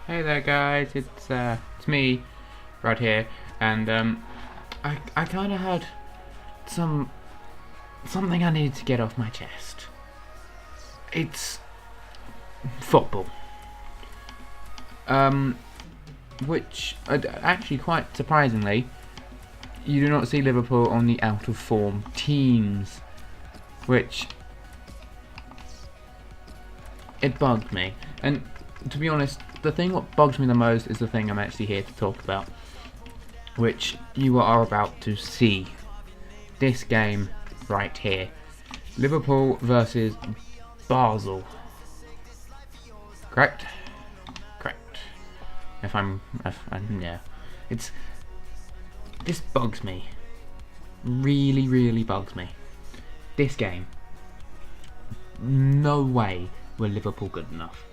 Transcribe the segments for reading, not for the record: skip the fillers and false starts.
Hey there guys, it's me right here, and I kind of had something I needed to get off my chest. It's football, which actually, quite surprisingly, you do not see Liverpool on the out of form teams, which it bugged me. And to be honest, the thing what bugs me the most is the thing I'm actually here to talk about, which you are about to see. This game right here. Liverpool versus Basel. Correct? Correct. Yeah. This bugs me. Really bugs me. This game. No way were Liverpool good enough.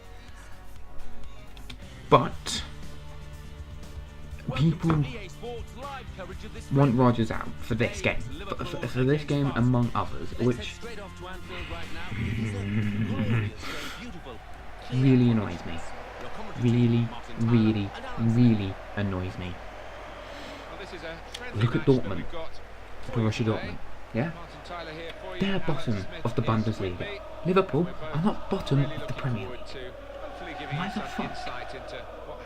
But people want Rodgers out for this game, for this game among others, which really annoys me. Really annoys me. Look at Dortmund, Borussia Dortmund. Yeah, they're bottom of the Bundesliga. Liverpool are not bottom of the Premier League. Why the fuck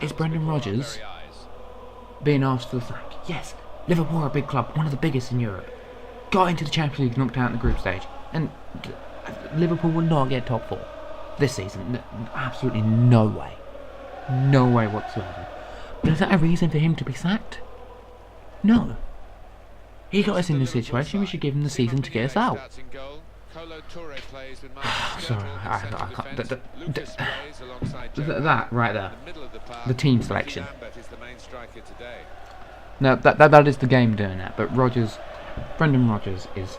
is Brendan Rodgers being asked for the sack? Yes, Liverpool are a big club, one of the biggest in Europe. Got into the Champions League, knocked out in the group stage, and Liverpool will not get top 4 this season. Absolutely no way whatsoever. But is that a reason for him to be sacked? No. He got us in this situation. We should give him the season to get us out. Sorry, I can't. That right there, the team selection. No, that is the game doing that. But Brendan Rodgers is.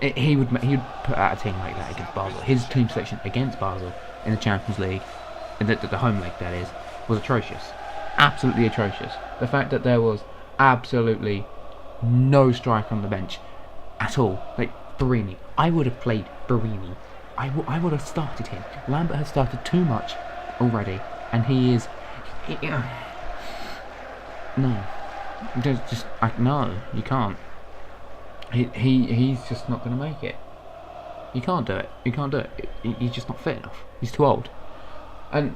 He would put out a team like that against Basel. His team selection against Basel in the Champions League, the home leg that is, was atrocious. Absolutely atrocious. The fact that there was absolutely no striker on the bench at all, like Barini. I would have played Barini. I would have started him. Lambert has started too much already, and he is. No, no, you can't. He's just not going to make it. You can't do it. He's just not fit enough. He's too old. And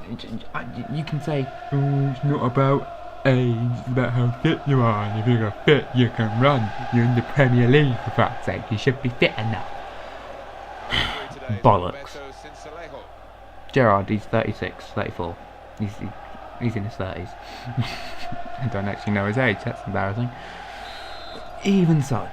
you can say, oh, it's not about age, it's about how fit you are. And if you're fit, you can run. You're in the Premier League, for fuck's sake. You should be fit enough. Bollocks. Gerrard, he's 36, 34. He's in his 30s. I don't actually know his age, that's embarrassing. Even so,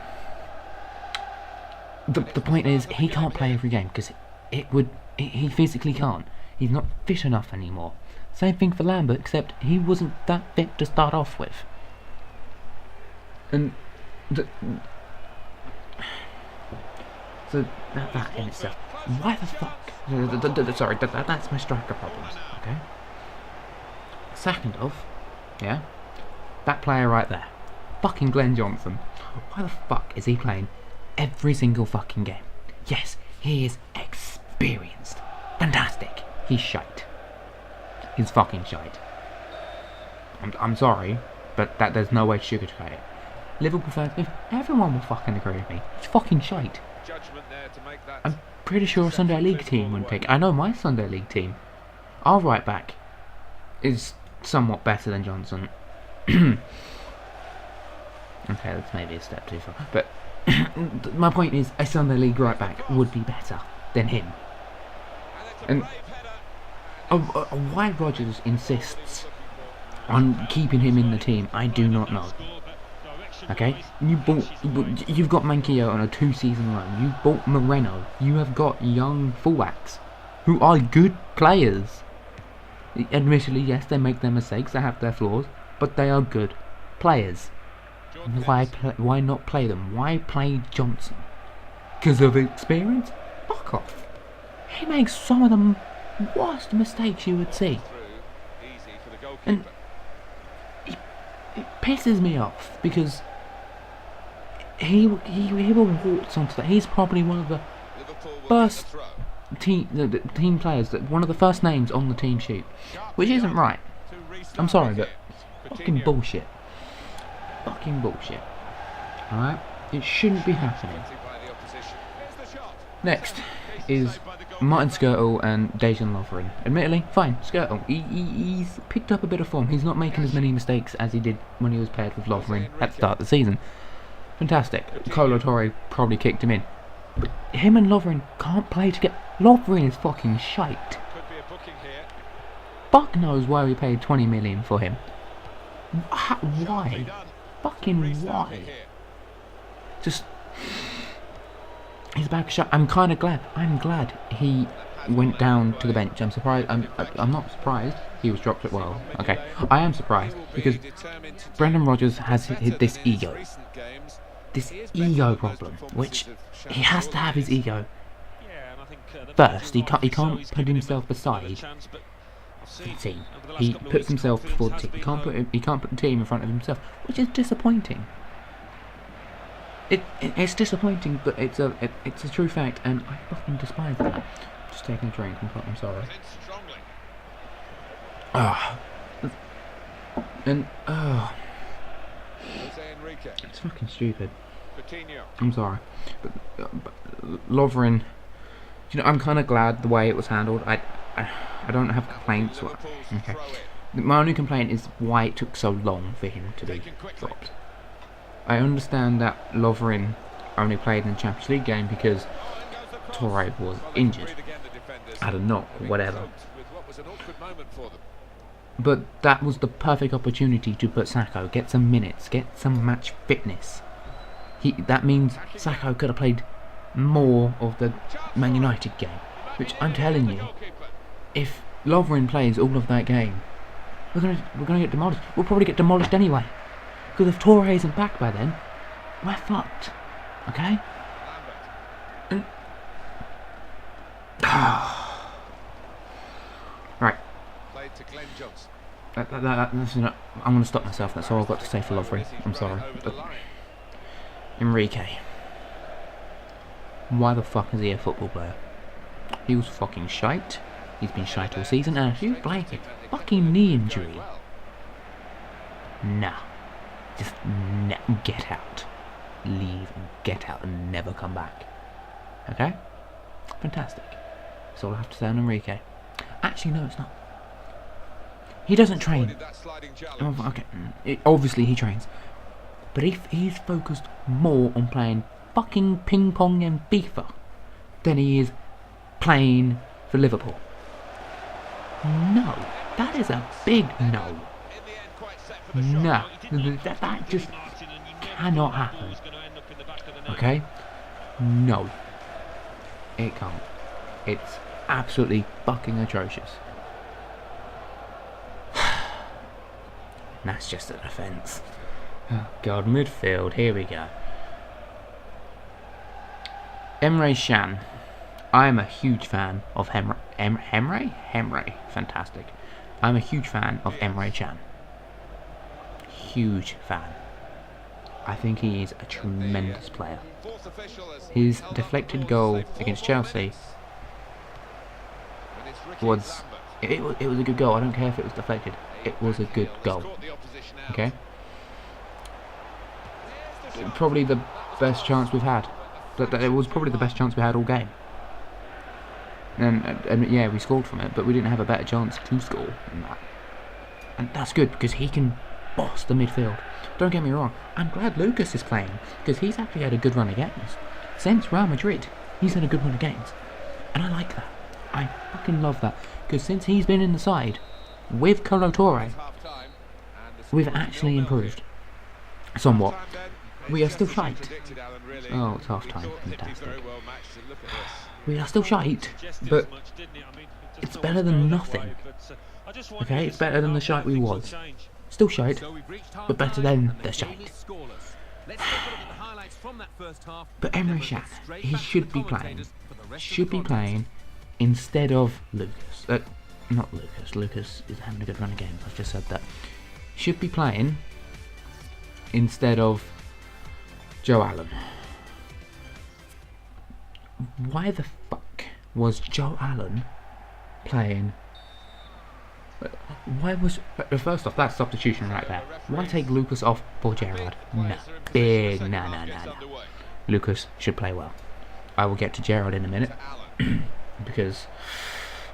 the point is, he can't play every game because he physically can't. He's not fit enough anymore. Same thing for Lambert, except he wasn't that fit to start off with. And so that in itself. Why the fuck? Sorry, that's my striker problems. Okay. Second off, yeah, that player right there, fucking Glenn Johnson. Why the fuck is he playing every single fucking game? Yes, he is experienced, fantastic. He's shite. He's fucking shite. I'm sorry, but there's no way to sugarcoat it. Liverpool fans, everyone will fucking agree with me. He's fucking shite. I'm pretty sure a Sunday League team wouldn't pick. I know my Sunday League team. Our right back is somewhat better than Johnson. Okay, that's maybe a step too far. But my point is, a Sunday League right back would be better than him. And why Rodgers insists on keeping him in the team, I do not know. Okay, you've got Manquillo on a 2-season run. You bought Moreno. You have got young fullbacks who are good players. Admittedly, yes, they make their mistakes. They have their flaws, but they are good players. Why not play them? Why play Johnson? Because of experience? Fuck off. He makes some of the worst mistakes you would see, and it pisses me off because he will waltz onto that. He's probably one of the first team players, that one of the first names on the team sheet, which isn't right. I'm sorry, but fucking bullshit. Fucking bullshit. Alright? It shouldn't be happening. Next is Martin Skirtle and Dejan Lovren. Admittedly, fine, Skirtle. He's picked up a bit of form. He's not making as many mistakes as he did when he was paired with Lovren at the start of the season. Fantastic. Kolo Touré probably kicked him in. But him and Lovren can't play together. Lovren is fucking shite. Fuck knows why we paid 20 million for him. Why? Fucking why? Just... He's back shot. I'm kind of glad. I'm glad he went down to the bench. I'm surprised. I'm not surprised he was dropped at. Well, okay. I am surprised because Brendan Rodgers has this ego. This ego problem, which he has to have his ego first. He can't put himself beside the team. He puts himself before the team. He can't put the team in front of himself, which is disappointing. It's disappointing, but it's a true fact, and I fucking despise that. Just taking a drink. I'm sorry. It's fucking stupid. I'm sorry, but Lovren, you know, I'm kind of glad the way it was handled. I don't have complaints. Okay, my only complaint is why it took so long for him to be dropped. I understand that Lovren only played in the Champions League game because Touré was injured. I don't know, whatever. But that was the perfect opportunity to put Sakho, get some minutes, get some match fitness. That means Sakho could have played more of the Man United game. Which I'm telling you, if Lovren plays all of that game, we're gonna get demolished. We'll probably get demolished anyway. Because if Touré isn't back by then, we're fucked. Okay? And right. I'm going to stop myself. That's all I've got to say for Lovren. I'm sorry. But Enrique. Why the fuck is he a football player? He was fucking shite. He's been shite all season. And if you blame him, fucking knee injury. Nah. Just get out. Leave and get out and never come back. Okay? Fantastic. That's all I have to say on Enrique. Actually, no, it's not. He doesn't train. Oh, okay. Obviously, he trains. But if he's focused more on playing fucking ping pong and FIFA than he is playing for Liverpool. No. That is a big no. No, that just cannot happen. Okay? No. It can't. It's absolutely fucking atrocious. That's just an offence. Oh god, midfield, here we go. Emre Can. I am a huge fan of Emre? Fantastic. I'm a huge fan of Emre Can. Huge fan. I think he is a tremendous player. His deflected goal against Chelsea was it was a good goal. I don't care if it was deflected. It was a good goal. Okay? Probably the best chance we've had. It was probably the best chance we had all game. And yeah, we scored from it, but we didn't have a better chance to score than that. And that's good because he can boss the midfield. Don't get me wrong, I'm glad Lucas is playing because he's actually had a good run of games. Since Real Madrid, he's had a good run of games. And I like that. I fucking love that. Because since he's been in the side with Kolo Touré, we've actually improved. Somewhat. We are still shite. Oh, it's half time. Fantastic. We are still shite, but it's better than nothing. Okay, it's better than the shite we was. Still shite, but better than the shite. But Emre Can, he should be playing. Should be playing instead of Lucas. Not Lucas. Lucas is having a good run of games. I've just said that. Should be playing instead of Joe Allen. Why the fuck was Joe Allen playing Why was... First off, that's substitution right there. Why take Lucas off for Gerrard? No. Big no. Lucas should play well. I will get to Gerrard in a minute. Because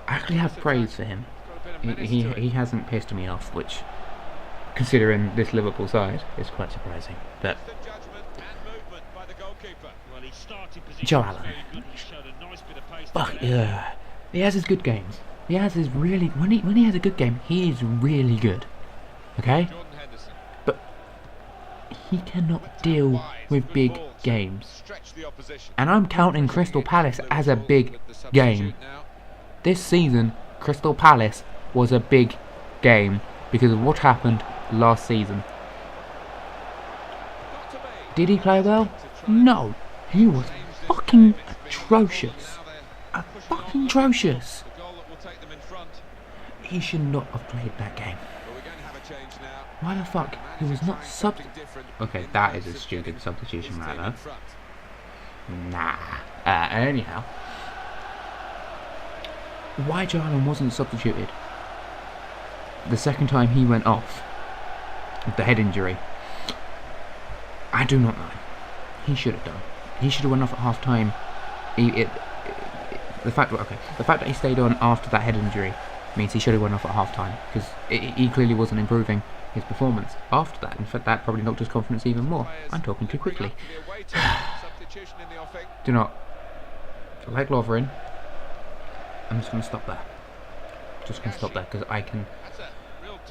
I actually have praise for him. He hasn't pissed me off, which, considering this Liverpool side, is quite surprising. But Joe Allen, fuck yeah, he has his good games. He has his really when he has a good game, he is really good. Okay, but he cannot deal with big games, and I'm counting Crystal Palace as a big game. This season, Crystal Palace was a big game because of what happened last season. Did he play well? No. He was fucking atrocious. Fucking atrocious. He should not have played that game. Why the fuck? He was not Okay, that is a stupid substitution right there. Nah. Anyhow. Why Joe Allen wasn't substituted the second time he went off with the head injury, I do not know. He should have done. He should have went off at half time. The fact that he stayed on after that head injury means he should have went off at half time, because he clearly wasn't improving his performance after that. In fact, that probably knocked his confidence even more. I'm talking too quickly. Do not. Like Lovren, I'm just going to stop there. Because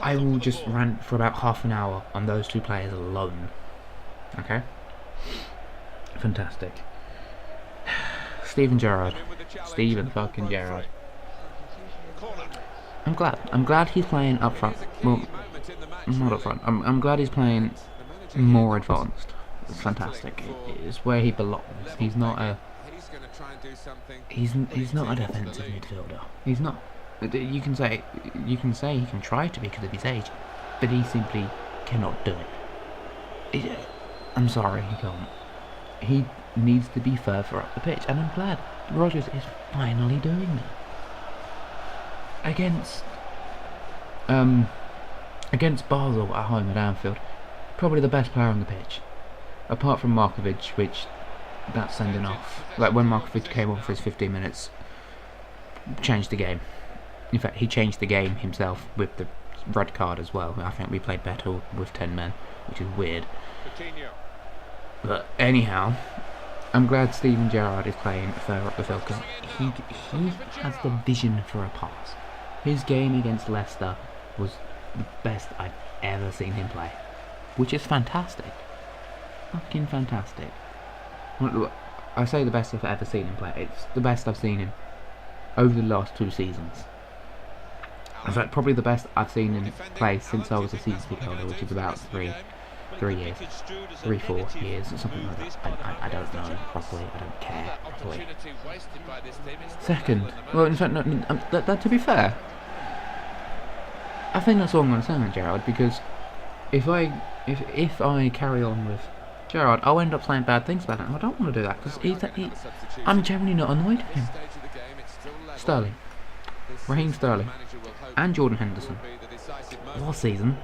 I will just rant for about half an hour on those two players alone. Okay? Fantastic. Steven fucking Gerrard. I'm glad he's playing up front. Well, not up front. I'm glad he's playing more advanced. It's fantastic. It's where he belongs. He's not a defensive midfielder. He's not. You can say he can try to because of his age, but he simply cannot do it. I'm sorry, he can't. He needs to be further up the pitch, and I'm glad Rodgers is finally doing that. Against Basel at home at Anfield, probably the best player on the pitch, apart from Markovic, which that's sending off. Like when Markovic came on for his 15 minutes, changed the game. In fact, he changed the game himself with the red card as well. I think we played better with 10 men, which is weird. But anyhow, I'm glad Steven Gerrard is playing further up the field, because he has the vision for a pass. His game against Leicester was the best I've ever seen him play, which is fantastic. Fucking fantastic. I say the best I've ever seen him play. It's the best I've seen him over the last 2 seasons. In fact, probably the best I've seen him play since I was a season ticket holder, which is about 4 years, something like that. I don't know properly. I don't care properly. Second, well, in fact, to be fair, I think that's all I'm going to say on Gerrard, because if I carry on with Gerrard, I'll end up saying bad things about him. I don't want to do that, because I'm generally not annoyed with him. Sterling, Raheem Sterling, and Jordan Henderson. Last season,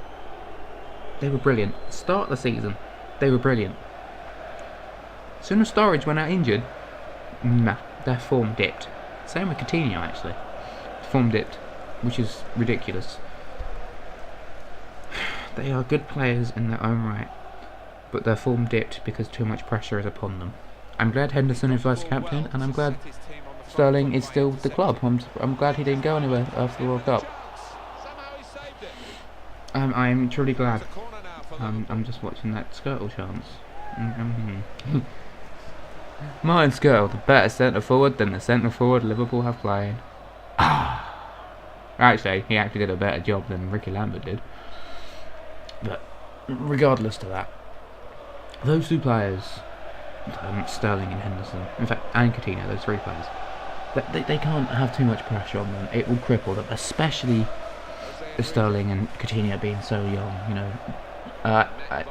they were brilliant. Start of the season, they were brilliant. As soon as Sturridge went out injured, their form dipped. Same with Coutinho, actually. Form dipped, which is ridiculous. They are good players in their own right, but their form dipped because too much pressure is upon them. I'm glad Henderson is vice captain, and I'm glad Sterling is still with the club. I'm glad he didn't go anywhere after the World Cup. I'm truly glad. I'm just watching that Skirtle chance. Martin Skirtle, the better centre forward than the centre forward Liverpool have playing. Actually, he actually did a better job than Ricky Lambert did. But regardless to that, those 2 players, Sterling and Henderson, in fact, and Coutinho, those 3 players, they can't have too much pressure on them. It will cripple them, especially Sterling and Coutinho being so young. You know,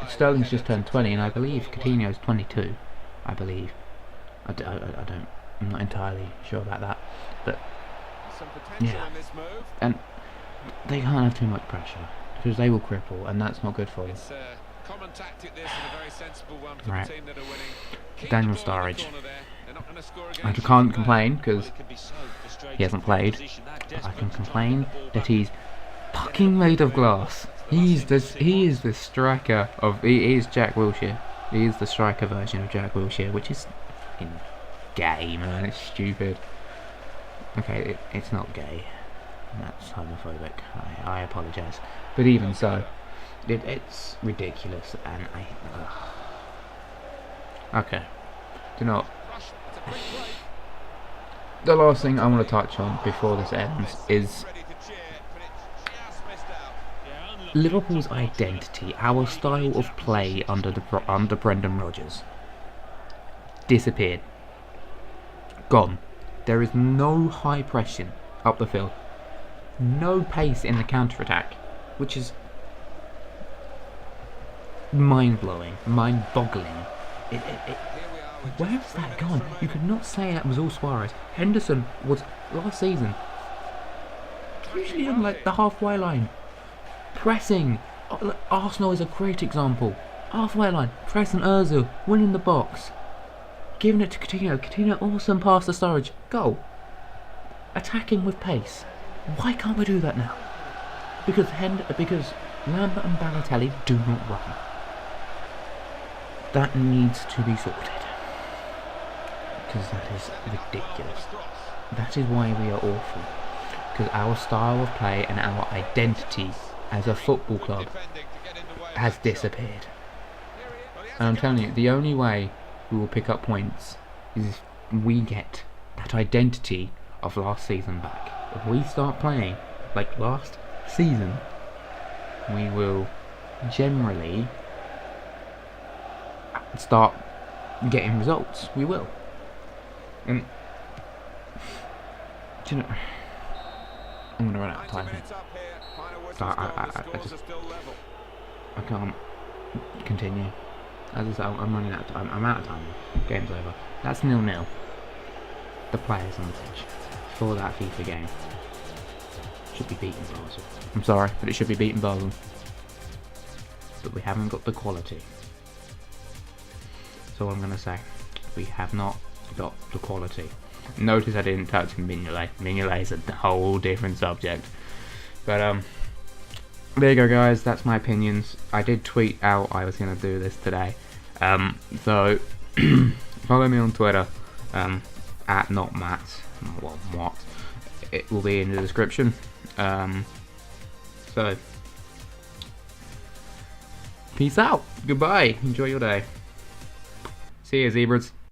Sterling's just turned 20, and I believe Coutinho's 22. I believe. I'm not entirely sure about that, but yeah. And they can't have too much pressure because they will cripple, and that's not good for you. Common tactic this, and a very sensible one for Right. the team that are winning. Daniel Sturridge. I can't complain because he hasn't played, but I can complain that he's fucking made of glass. He is the striker of. He is Jack Wilshere. He is the striker version of Jack Wilshere, which is fucking gay, man. It's stupid. Okay, it's not gay. That's homophobic. I apologise. But even so, it's ridiculous, and okay. Do you know what? The last thing I want to touch on before this ends is Liverpool's identity, our style of play under Brendan Rodgers. Disappeared. Gone. There is no high pressing up the field. No pace in the counter-attack, which is mind-blowing, mind-boggling. Where has that gone? You could not say that was all Suarez. Henderson was, last season, usually on like the halfway line. Pressing. Arsenal is a great example. Halfway line, pressing Ozil, winning the box. Giving it to Coutinho. Coutinho awesome pass to Sturridge. Goal. Attacking with pace. Why can't we do that now? Because Lambert and Balotelli do not run. That needs to be sorted. Because that is ridiculous. That is why we are awful. Because our style of play and our identity as a football club has disappeared. And I'm telling you, the only way we will pick up points is if we get that identity of last season back. If we start playing like last season, we will generally start getting results. We will. And do you know, I'm gonna run out of time here. So I can't continue. As I said, I'm running out of time. I'm out of time. Game's over. That's 0-0. The players on the pitch for that FIFA game should be beating Basel. I'm sorry, but it should be beating Basel. But we haven't got the quality. So what I'm going to say, we have not got the quality. Notice I didn't touch Mignolet. Mignolet is a whole different subject. But there you go, guys. That's my opinions. I did tweet out I was going to do this today. So follow me on Twitter at notmatt. Well, what? It will be in the description. So peace out. Goodbye. Enjoy your day. See you, zebras.